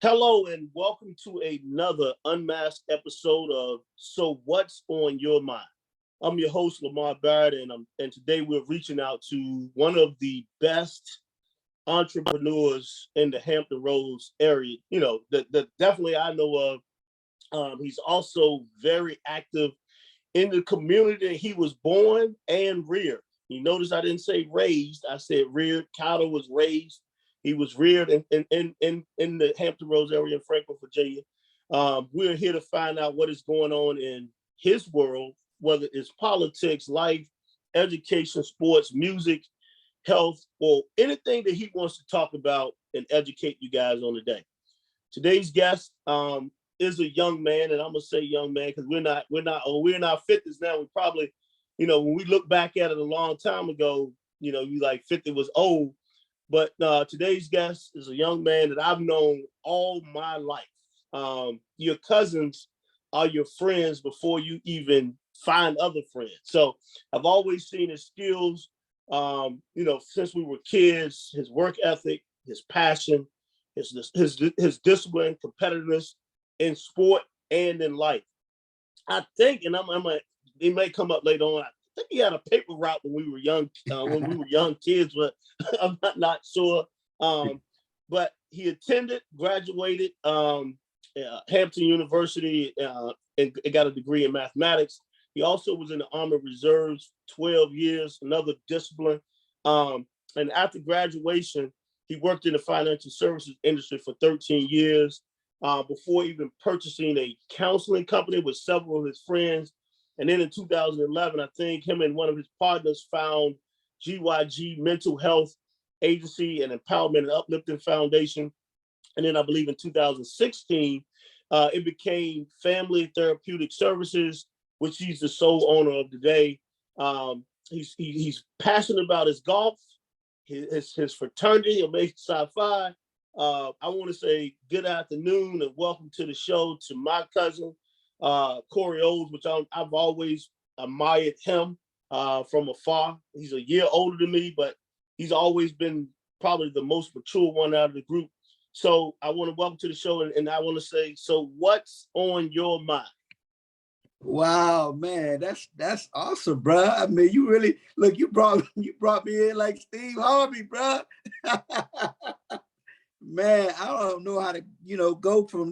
Hello and welcome to another Unmasked episode of So What's on Your Mind? I'm your host, Lamar Barrett, and today we're reaching out to one of the best entrepreneurs in the Hampton Roads area. That definitely I know of. He's also very active in the community that he was born and reared. You notice I didn't say raised, I said reared. Cowder was raised. He was reared in the Hampton Roads area in Franklin, Virginia. We're here to find out what is going on in his world, whether it's politics, life, education, sports, music, health, or anything that he wants to talk about and educate you guys on today. Today's guest is a young man, and I'm gonna say young man because we're in our 50s now. We probably, when we look back at it a long time ago, you like 50 was old. But today's guest is a young man that I've known all my life. Your cousins are your friends before you even find other friends. So I've always seen his skills, since we were kids, his work ethic, his passion, his discipline, competitiveness in sport and in life. I think, and it may come up later on. I think he had a paper route when we were young kids, but I'm not sure. But he graduated Hampton University, and got a degree in mathematics. He also was in the Army Reserves 12 years, another discipline. And after graduation, he worked in the financial services industry for 13 years before even purchasing a counseling company with several of his friends. And then in 2011, I think him and one of his partners found GYG Mental Health Agency and Empowerment and Uplifting Foundation. And then I believe in 2016, it became Family Therapeutic Services, which he's the sole owner of today. He's passionate about his golf, his fraternity, Amazing Sci-Fi. I want to say good afternoon and welcome to the show to my cousin, Corey Oles, which I've always admired him from afar. He's a year older than me, but he's always been probably the most mature one out of the group. So I want to welcome to the show, and I want to say, so what's on your mind? Wow, man, that's awesome, bro. I mean, you really look. You brought me in like Steve Harvey, bro. Man, I don't know how to go from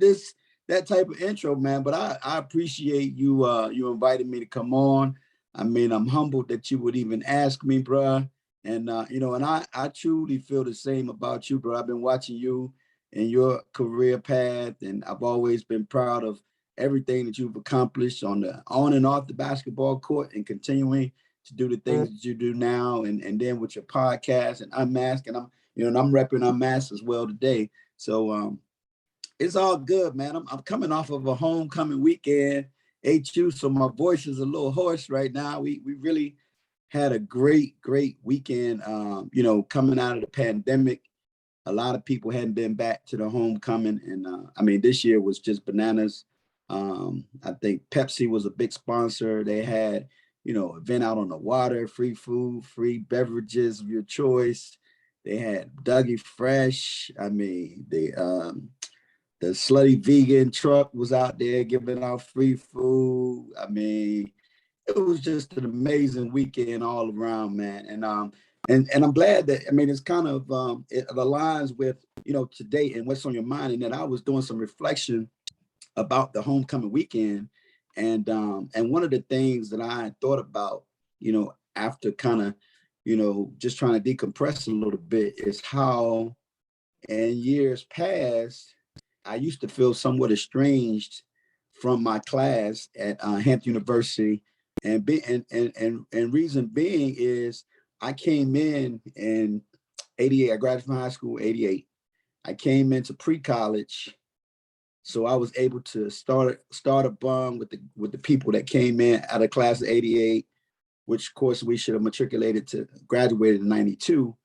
that type of intro, man. But I appreciate you you invited me to come on. I mean, I'm humbled that you would even ask me, bro. And and I truly feel the same about you, bro. I've been watching you and your career path, and I've always been proud of everything that you've accomplished on and off the basketball court, and continuing to do the things that you do now, and then with your podcast and Unmasked, and I'm repping Unmasked as well today. So it's all good, man. I'm coming off of a homecoming weekend, HU, so my voice is a little hoarse right now. We really had a great weekend. Coming out of the pandemic, a lot of people hadn't been back to the homecoming, and I mean, this year was just bananas. I think Pepsi was a big sponsor. They had, event out on the water, free food, free beverages of your choice. They had Dougie Fresh. I mean, the Slutty Vegan truck was out there giving out free food. I mean, it was just an amazing weekend all around, man. And I'm glad that, I mean, it's kind of it aligns with today and what's on your mind. And then I was doing some reflection about the homecoming weekend, and one of the things that I thought about, after kind of, just trying to decompress a little bit, is how in years past I used to feel somewhat estranged from my class at Hampton University, and reason being is I came in 88. I graduated from high school 88. I came into pre-college, so I was able to start a bond with the people that came in out of class of 88, which of course we should have matriculated to graduated in 92.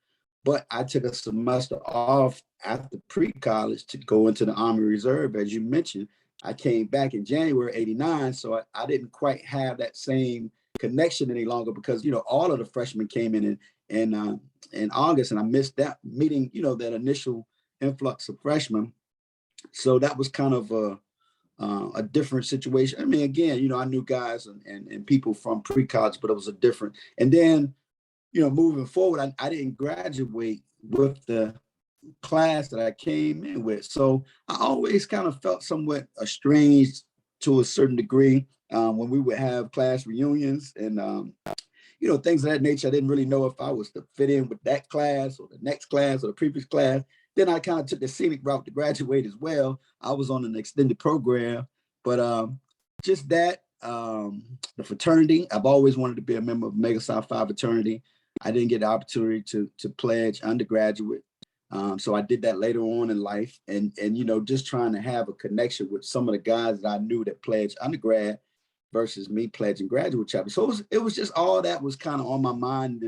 But I took a semester off after pre-college to go into the Army Reserve, as you mentioned. I came back in January 89, so I didn't quite have that same connection any longer, because all of the freshmen came in August, and I missed that meeting, that initial influx of freshmen. So that was kind of a different situation. I mean, again, I knew guys and people from pre-college, but it was a different. And then, moving forward, I didn't graduate with the class that I came in with. So I always kind of felt somewhat estranged to a certain degree when we would have class reunions and, things of that nature. I didn't really know if I was to fit in with that class or the next class or the previous class. Then I kind of took the scenic route to graduate as well. I was on an extended program, but just that, the fraternity, I've always wanted to be a member of Mega Psi Phi fraternity. I didn't get the opportunity to pledge undergraduate. So I did that later on in life, and just trying to have a connection with some of the guys that I knew that pledged undergrad versus me pledging graduate chapter. So it was just all that was kind of on my mind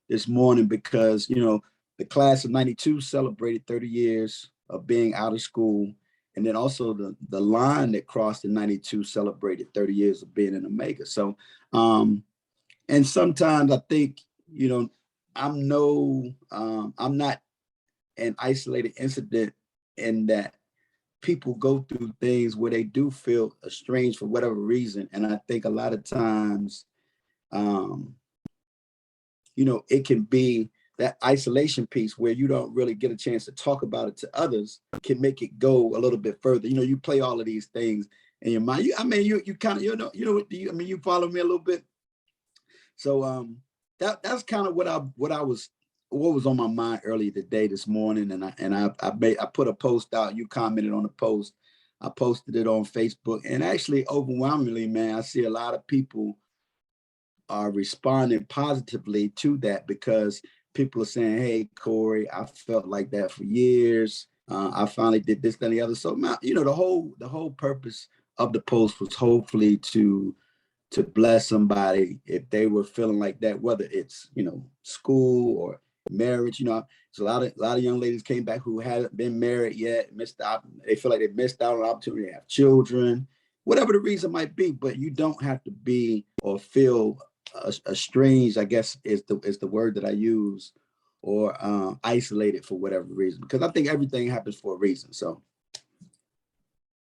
this morning, because the class of '92 celebrated 30 years of being out of school, and then also the line that crossed in '92 celebrated 30 years of being in Omega. So and sometimes I think I'm not an isolated incident, in that people go through things where they do feel estranged for whatever reason. And I think a lot of times, it can be that isolation piece where you don't really get a chance to talk about it to others, can make it go a little bit further. You play all of these things in your mind. You kind of, you follow me a little bit. So that's kind of what was on my mind earlier today, this morning, and I put a post out. You commented on the post. I posted it on Facebook, and actually, overwhelmingly, man, I see a lot of people are responding positively to that, because people are saying, "Hey, Corey, I felt like that for years. I finally did this, that, and the other." So, the whole purpose of the post was hopefully to bless somebody if they were feeling like that, whether it's school or marriage. So a lot of young ladies came back who hadn't been married yet, missed out. They feel like they missed out on the opportunity to have children, whatever the reason might be. But you don't have to be or feel estranged, I guess is the word that I use, or isolated for whatever reason, because I think everything happens for a reason. So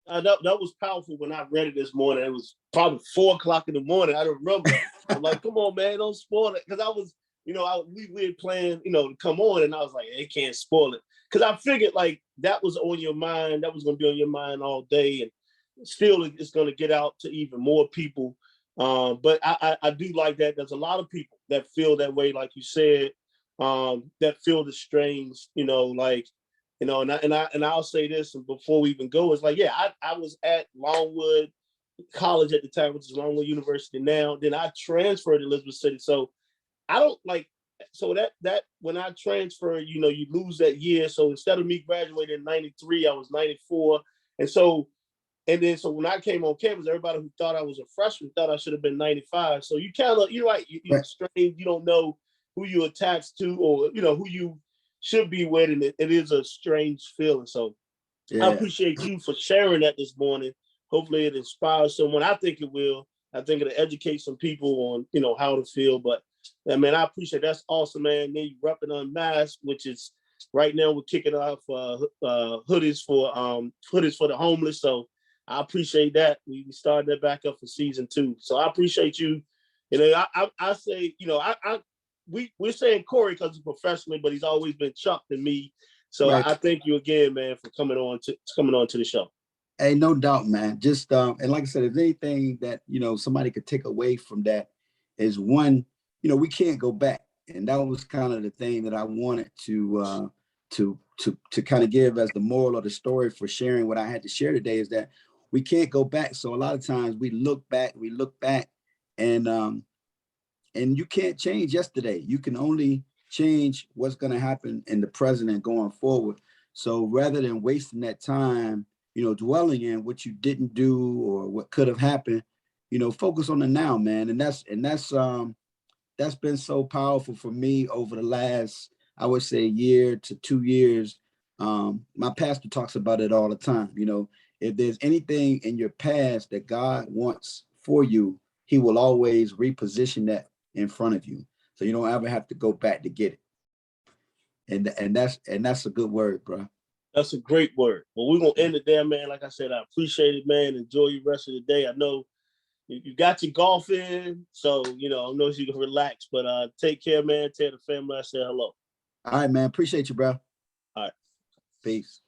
that was powerful when I read it this morning. It was probably 4:00 in the morning. I don't remember. I'm like, come on, man, don't spoil it. Because I was, we had planned, to come on, and I was like, they can't spoil it. Because I figured like that was on your mind. That was going to be on your mind all day. And still, it's going to get out to even more people. But I do like that. There's a lot of people that feel that way, like you said, that feel the strange, and I'll say this, and before we even go, it's like, yeah, I was at Longwood College at the time, which is Longwood University now. Then I transferred to Elizabeth City. So I don't like, so that when I transferred, you lose that year. So instead of me graduating in '93, I was '94. So when I came on campus, everybody who thought I was a freshman thought I should have been '95. So you kind of, you're strange. You don't know who you attached to, or who you should be with, and it is a strange feeling. So yeah. I appreciate you for sharing that this morning. Hopefully it inspires someone. I think it will. I think it'll educate some people on, how to feel. But man, I appreciate it. That's awesome, man. Then you repping Unmasked, which is right now we're kicking off hoodies for the homeless. So I appreciate that. We started that back up for season 2. So I appreciate you. I say, we're saying Corey because he's professionally, but he's always been Chuck to me. So Right. I thank you again, man, for coming on to the show. Hey, no doubt, man. Just and like I said, if anything that somebody could take away from that is, one, we can't go back, and that was kind of the thing that I wanted to kind of give as the moral of the story for sharing what I had to share today, is that we can't go back. So a lot of times we look back, and you can't change yesterday. You can only change what's going to happen in the present and going forward. So rather than wasting that time, dwelling in what you didn't do or what could have happened, focus on the now, man. And that's been so powerful for me over the last, I would say, year to 2 years. My pastor talks about it all the time. If there's anything in your past that God wants for you, he will always reposition that in front of you, so you don't ever have to go back to get it. And that's a good word, bro. That's a great word. Well, we're gonna end it there, man. Like I said, I appreciate it, man. Enjoy your rest of the day. I know you got your golf in, so I know you can relax. But take care, man. Tell the family I said hello. All right, man. Appreciate you, bro. All right. Peace.